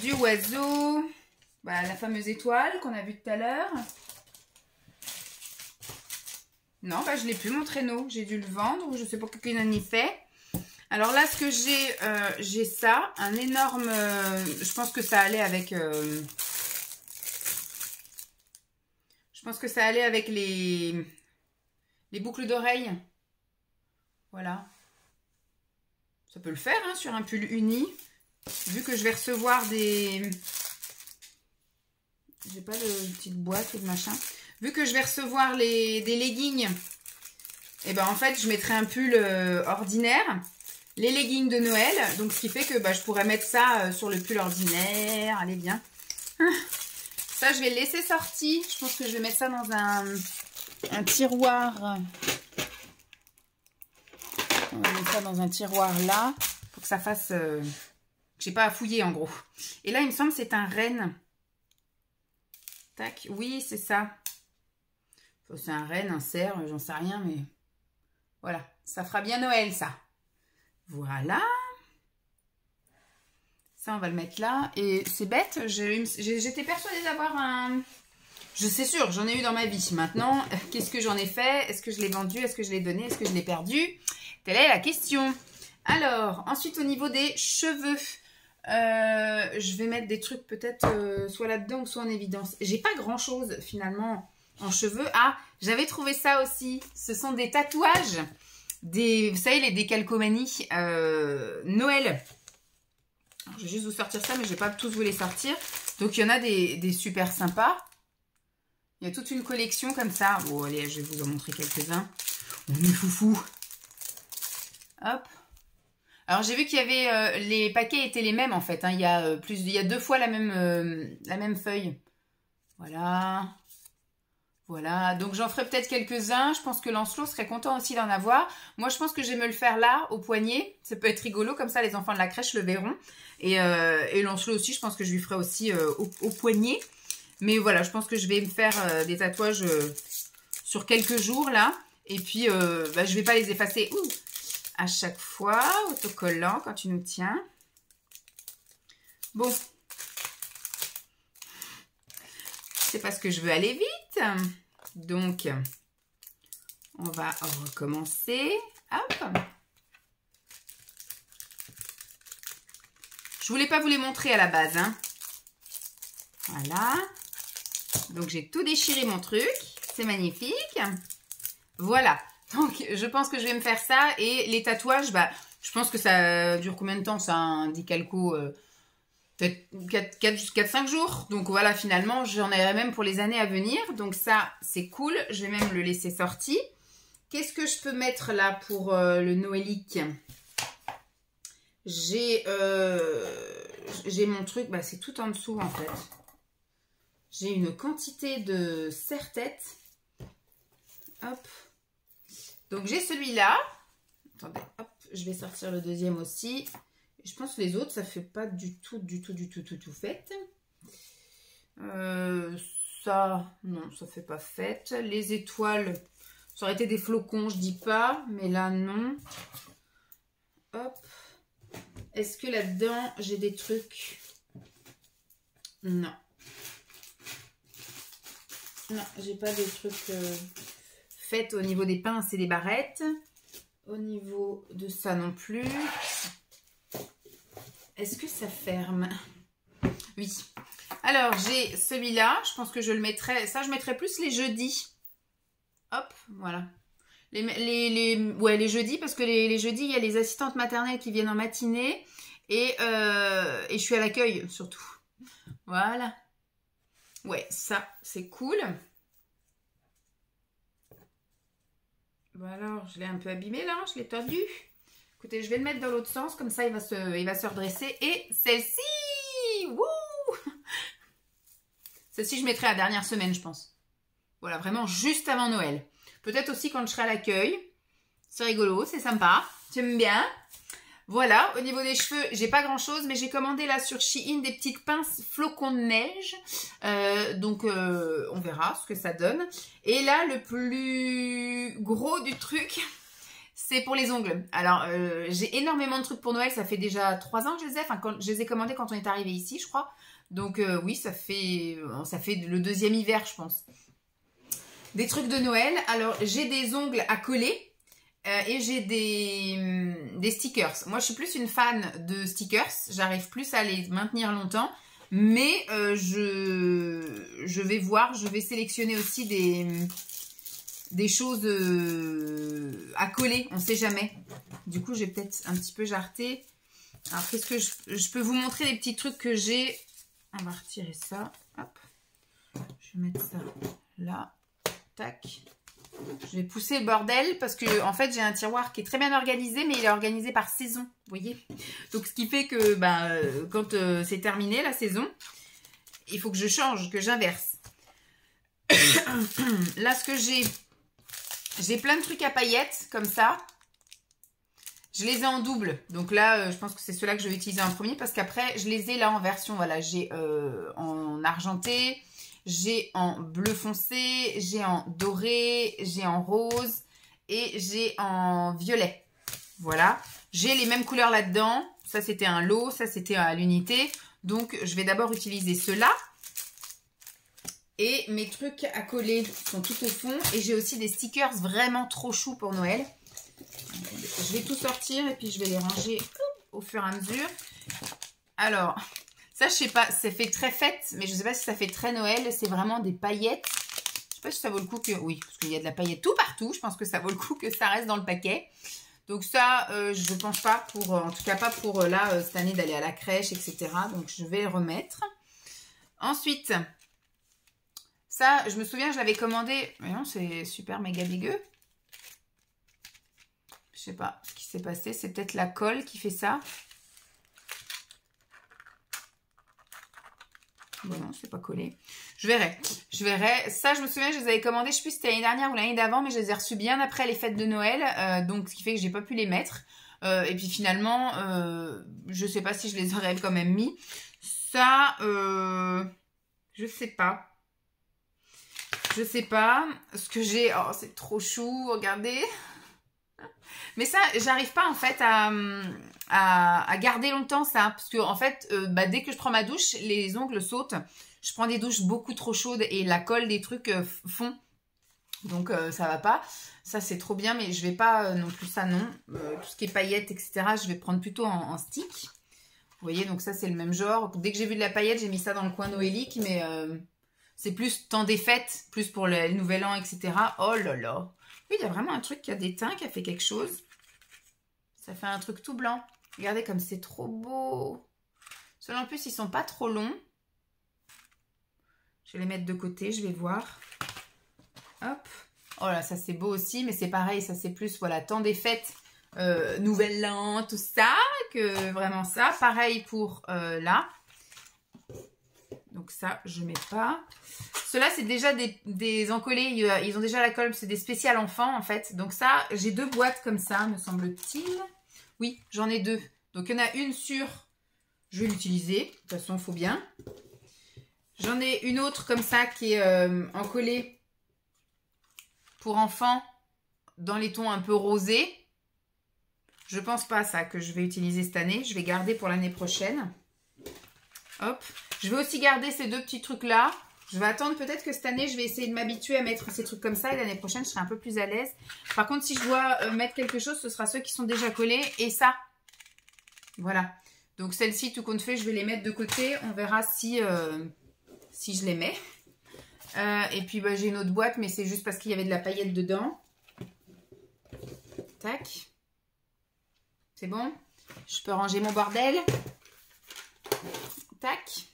du oiseau. Bah, la fameuse étoile qu'on a vue tout à l'heure. Non, bah, je n'ai plus mon traîneau. J'ai dû le vendre ou je ne sais pas qu'il en y fait. Alors là, ce que j'ai ça. Un énorme... je pense que ça allait avec... je pense que ça allait avec les boucles d'oreilles. Voilà. Ça peut le faire hein, sur un pull uni. Vu que je vais recevoir des... J'ai pas de petite boîte ou de machin. Vu que je vais recevoir des leggings, et ben en fait, je mettrai un pull ordinaire. Les leggings de Noël. Donc, ce qui fait que je pourrais mettre ça sur le pull ordinaire. Allez, bien. Ça, je vais le laisser sorti. Je pense que je vais mettre ça dans un tiroir. On va mettre ça dans un tiroir là. Pour que ça fasse... J'ai pas à fouiller en gros. Et là, il me semble que c'est un renne. Tac, oui, c'est ça. C'est un renne, un cerf, j'en sais rien, mais voilà. Ça fera bien Noël, ça. Voilà. Ça, on va le mettre là. Et c'est bête, j'étais persuadée d'avoir un... Je sais sûr, j'en ai eu dans ma vie. Maintenant, qu'est-ce que j'en ai fait? Est-ce que je l'ai vendu? Est-ce que je l'ai donné? Est-ce que je l'ai perdu? Telle est la question. Alors, ensuite, au niveau des cheveux, je vais mettre des trucs peut-être soit là-dedans ou soit en évidence. J'ai pas grand-chose, finalement, en cheveux. Ah, j'avais trouvé ça aussi. Ce sont des tatouages. Vous savez, les décalcomanies Noël. Alors, je vais juste vous sortir ça, mais je vais pas tous vous les sortir. Donc, il y en a des super sympas. Il y a toute une collection comme ça. Bon, allez, je vais vous en montrer quelques-uns. On est foufou. Hop. Alors, j'ai vu qu'il y avait... les paquets étaient les mêmes, en fait. Hein. Il y a 2 fois la même feuille. Voilà. Voilà. Donc, j'en ferai peut-être quelques-uns. Je pense que Lancelot serait content aussi d'en avoir. Moi, je pense que je vais me le faire là, au poignet. Ça peut être rigolo. Comme ça, les enfants de la crèche le verront. Et Lancelot aussi, je pense que je lui ferai aussi au poignet. Mais voilà, je pense que je vais me faire des tatouages sur quelques jours, là. Et puis, je vais pas les effacer à chaque fois. Autocollant, quand tu nous tiens. Bon. C'est parce que je veux aller vite. Donc, on va recommencer. Hop. Je voulais pas vous les montrer à la base, hein. Voilà. Donc, j'ai tout déchiré mon truc. C'est magnifique. Voilà. Donc, je pense que je vais me faire ça. Et les tatouages, je pense que ça dure combien de temps? Ça, un décalco peut-être 4-5 jours. Donc, voilà, finalement, j'en aurai même pour les années à venir. Donc, ça, c'est cool. Je vais même le laisser sorti. Qu'est-ce que je peux mettre là pour le noëlique? J'ai mon truc. C'est tout en dessous, en fait. J'ai une quantité de serre-tête. Hop. Donc, j'ai celui-là. Attendez, hop, je vais sortir le deuxième aussi. Je pense que les autres, ça fait pas du tout fait. Ça, non, ça fait pas fait. Les étoiles, ça aurait été des flocons, je dis pas. Mais là, non. Hop. Est-ce que là-dedans, j'ai des trucs? Non. Non, j'ai pas des trucs faits au niveau des pinces et des barrettes. Au niveau de ça non plus. Est-ce que ça ferme? Oui. Alors, j'ai celui-là. Je pense que je le mettrai... Ça, je mettrai plus les jeudis. Hop, voilà. Les jeudis, parce que les jeudis, il y a les assistantes maternelles qui viennent en matinée. Et je suis à l'accueil, surtout. Voilà. Ouais, ça, c'est cool. Voilà, je l'ai un peu abîmé là, je l'ai tordu. Écoutez, je vais le mettre dans l'autre sens, comme ça il va se redresser. Et celle-ci, wouh! Celle-ci, je mettrai la dernière semaine, je pense. Voilà, vraiment juste avant Noël. Peut-être aussi quand je serai à l'accueil. C'est rigolo, c'est sympa. J'aime bien. Voilà, au niveau des cheveux, j'ai pas grand chose, mais j'ai commandé là sur Shein des petites pinces flocons de neige. Donc, on verra ce que ça donne. Et là, le plus gros du truc, c'est pour les ongles. Alors, j'ai énormément de trucs pour Noël. Ça fait déjà 3 ans que je les ai. Enfin, je les ai commandés quand on est arrivé ici, je crois. Donc, oui, ça fait le 2e hiver, je pense. Des trucs de Noël. Alors, j'ai des ongles à coller. Et j'ai des stickers. Moi, je suis plus une fan de stickers. J'arrive plus à les maintenir longtemps. Mais je vais voir. Je vais sélectionner aussi des choses à coller. On ne sait jamais. Du coup, j'ai peut-être un petit peu jarté. Alors, qu'est-ce que je peux vous montrer les petits trucs que j'ai. On va retirer ça. Hop. Je vais mettre ça là. Tac. Je vais pousser le bordel parce que en fait j'ai un tiroir qui est très bien organisé, mais il est organisé par saison, vous voyez. Donc ce qui fait que quand c'est terminé la saison, il faut que je change, que j'inverse. Là ce que j'ai plein de trucs à paillettes comme ça. Je les ai en double. Donc là, je pense que c'est ceux-là que je vais utiliser en premier parce qu'après, je les ai là en version, voilà, j'ai en argenté, j'ai en bleu foncé, j'ai en doré, j'ai en rose et j'ai en violet. Voilà. J'ai les mêmes couleurs là-dedans. Ça, c'était un lot. Ça, c'était à l'unité. Donc, je vais d'abord utiliser ceux-là. Et mes trucs à coller sont tout au fond. Et j'ai aussi des stickers vraiment trop choux pour Noël. Je vais tout sortir et puis je vais les ranger au fur et à mesure. Alors, ça, je sais pas, ça fait très fête, mais je sais pas si ça fait très Noël. C'est vraiment des paillettes. Je sais pas si ça vaut le coup que... Oui, parce qu'il y a de la paillette tout partout. Je pense que ça vaut le coup que ça reste dans le paquet. Donc ça, je ne pense pas pour... en tout cas, pas pour là, cette année, d'aller à la crèche, etc. Donc, je vais le remettre. Ensuite, ça, je me souviens, je l'avais commandé. Mais non, c'est super méga dégueu. Je sais pas ce qui s'est passé. C'est peut-être la colle qui fait ça. Bon, non, c'est pas collé. Je verrai. Je verrai. Ça, je me souviens, je les avais commandés. Je sais plus si c'était l'année dernière ou l'année d'avant, mais je les ai reçus bien après les fêtes de Noël. Donc, ce qui fait que j'ai pas pu les mettre. Et puis finalement, je sais pas si je les aurais quand même mis. Ça, je sais pas. Je sais pas. Ce que j'ai... Oh, c'est trop chou. Regardez. Mais ça, j'arrive pas en fait à garder longtemps ça. Parce que en fait, dès que je prends ma douche, les ongles sautent. Je prends des douches beaucoup trop chaudes et la colle des trucs fond. Donc ça va pas. Ça c'est trop bien, mais je vais pas non plus ça non. Tout ce qui est paillettes, etc. Je vais prendre plutôt en stick. Vous voyez, donc ça c'est le même genre. Dès que j'ai vu de la paillette, j'ai mis ça dans le coin noélique. Mais c'est plus temps des fêtes, plus pour le nouvel an, etc. Oh là là. Oui, il y a vraiment un truc qui a des teints, qui a fait quelque chose. Ça fait un truc tout blanc. Regardez comme c'est trop beau. Ceux-là en plus, ils sont pas trop longs. Je vais les mettre de côté, je vais voir. Hop. Oh là, ça c'est beau aussi, mais c'est pareil, ça c'est plus, voilà, temps des fêtes, nouvel an, tout ça, que vraiment ça. Pareil pour là. Donc ça, je mets pas. Ceux-là, c'est déjà des encollés. Ils ont déjà la colle. C'est des spéciales enfants, en fait. Donc ça, j'ai 2 boîtes comme ça, me semble-t-il. Oui, j'en ai 2. Donc, il y en a une sur... Je vais l'utiliser. De toute façon, il faut bien. J'en ai une autre comme ça qui est encollée pour enfants dans les tons un peu rosés. Je pense pas à ça que je vais utiliser cette année. Je vais garder pour l'année prochaine. Hop. Je vais aussi garder ces 2 petits trucs-là. Je vais attendre peut-être que cette année, je vais essayer de m'habituer à mettre ces trucs comme ça. Et l'année prochaine, je serai un peu plus à l'aise. Par contre, si je dois mettre quelque chose, ce sera ceux qui sont déjà collés. Et ça. Voilà. Donc, celles-ci, tout compte fait, je vais les mettre de côté. On verra si je les mets. Et puis, j'ai une autre boîte, mais c'est juste parce qu'il y avait de la paillette dedans. Tac. C'est bon. Je peux ranger mon bordel. Tac.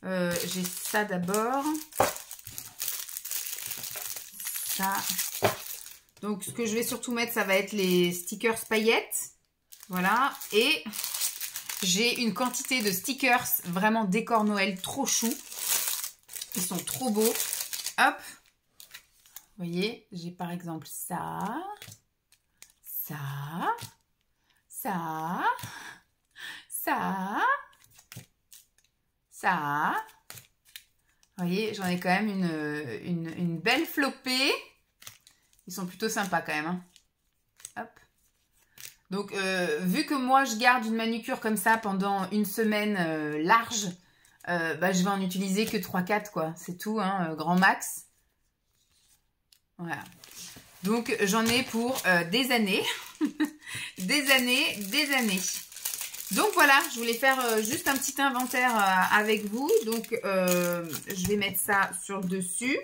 J'ai ça d'abord. Ça. Donc, ce que je vais surtout mettre, ça va être les stickers paillettes. Voilà. Et j'ai une quantité de stickers vraiment décor Noël trop chou. Ils sont trop beaux. Hop. Vous voyez, j'ai par exemple ça. Ça. Ça. Ça. Ça, vous voyez, j'en ai quand même une belle flopée. Ils sont plutôt sympas quand même. Hein. Hop. Donc, vu que moi, je garde une manucure comme ça pendant une semaine large, je vais en utiliser que 3-4, quoi. C'est tout, hein, grand max. Voilà. Donc, j'en ai pour des années. Des années, des années. Donc voilà, je voulais faire juste un petit inventaire avec vous. Donc je vais mettre ça sur le dessus.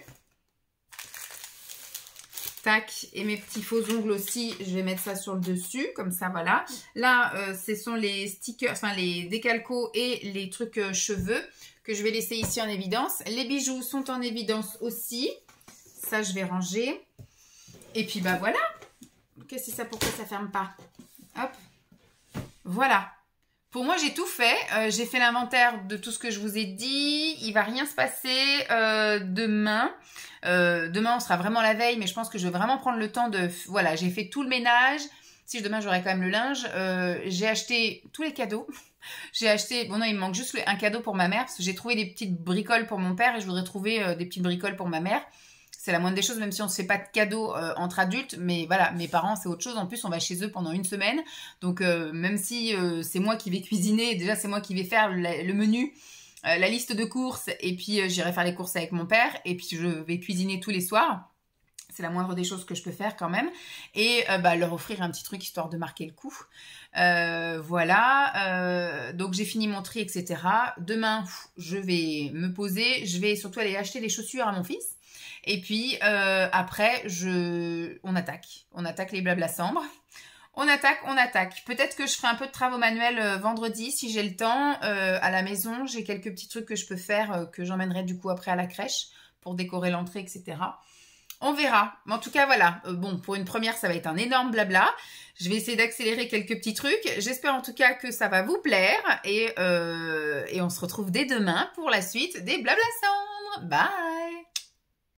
Tac, et mes petits faux ongles aussi, je vais mettre ça sur le dessus, comme ça, voilà. Là, ce sont les stickers, enfin les décalcos et les trucs cheveux que je vais laisser ici en évidence. Les bijoux sont en évidence aussi. Ça, je vais ranger. Et puis, voilà. Qu'est-ce que c'est ça? Pourquoi ça ne ferme pas? Hop. Voilà. Pour moi, j'ai tout fait. J'ai fait l'inventaire de tout ce que je vous ai dit. Il ne va rien se passer demain. Demain, on sera vraiment la veille, mais je pense que je vais vraiment prendre le temps de... Voilà, j'ai fait tout le ménage. Si demain j'aurai quand même le linge, j'ai acheté tous les cadeaux. J'ai acheté, bon non, il me manque juste un cadeau pour ma mère parce que j'ai trouvé des petites bricoles pour mon père et je voudrais trouver des petites bricoles pour ma mère. C'est la moindre des choses, même si on ne se fait pas de cadeaux entre adultes. Mais voilà, mes parents, c'est autre chose. En plus, on va chez eux pendant une semaine. Donc, même si c'est moi qui vais cuisiner, déjà, c'est moi qui vais faire le menu, la liste de courses. Et puis, j'irai faire les courses avec mon père. Et puis, je vais cuisiner tous les soirs. C'est la moindre des choses que je peux faire quand même. Et leur offrir un petit truc histoire de marquer le coup. Voilà. Donc, j'ai fini mon tri, etc. Demain, je vais me poser. Je vais surtout aller acheter des chaussures à mon fils. Et puis, après, on attaque les blabla Sambre. On attaque. Peut-être que je ferai un peu de travaux manuels vendredi, si j'ai le temps. À la maison, j'ai quelques petits trucs que je peux faire, que j'emmènerai du coup après à la crèche, pour décorer l'entrée, etc. On verra. Mais en tout cas, voilà. Bon, pour une première, ça va être un énorme blabla. Je vais essayer d'accélérer quelques petits trucs. J'espère en tout cas que ça va vous plaire. Et on se retrouve dès demain pour la suite des blabla Sambre. Bye!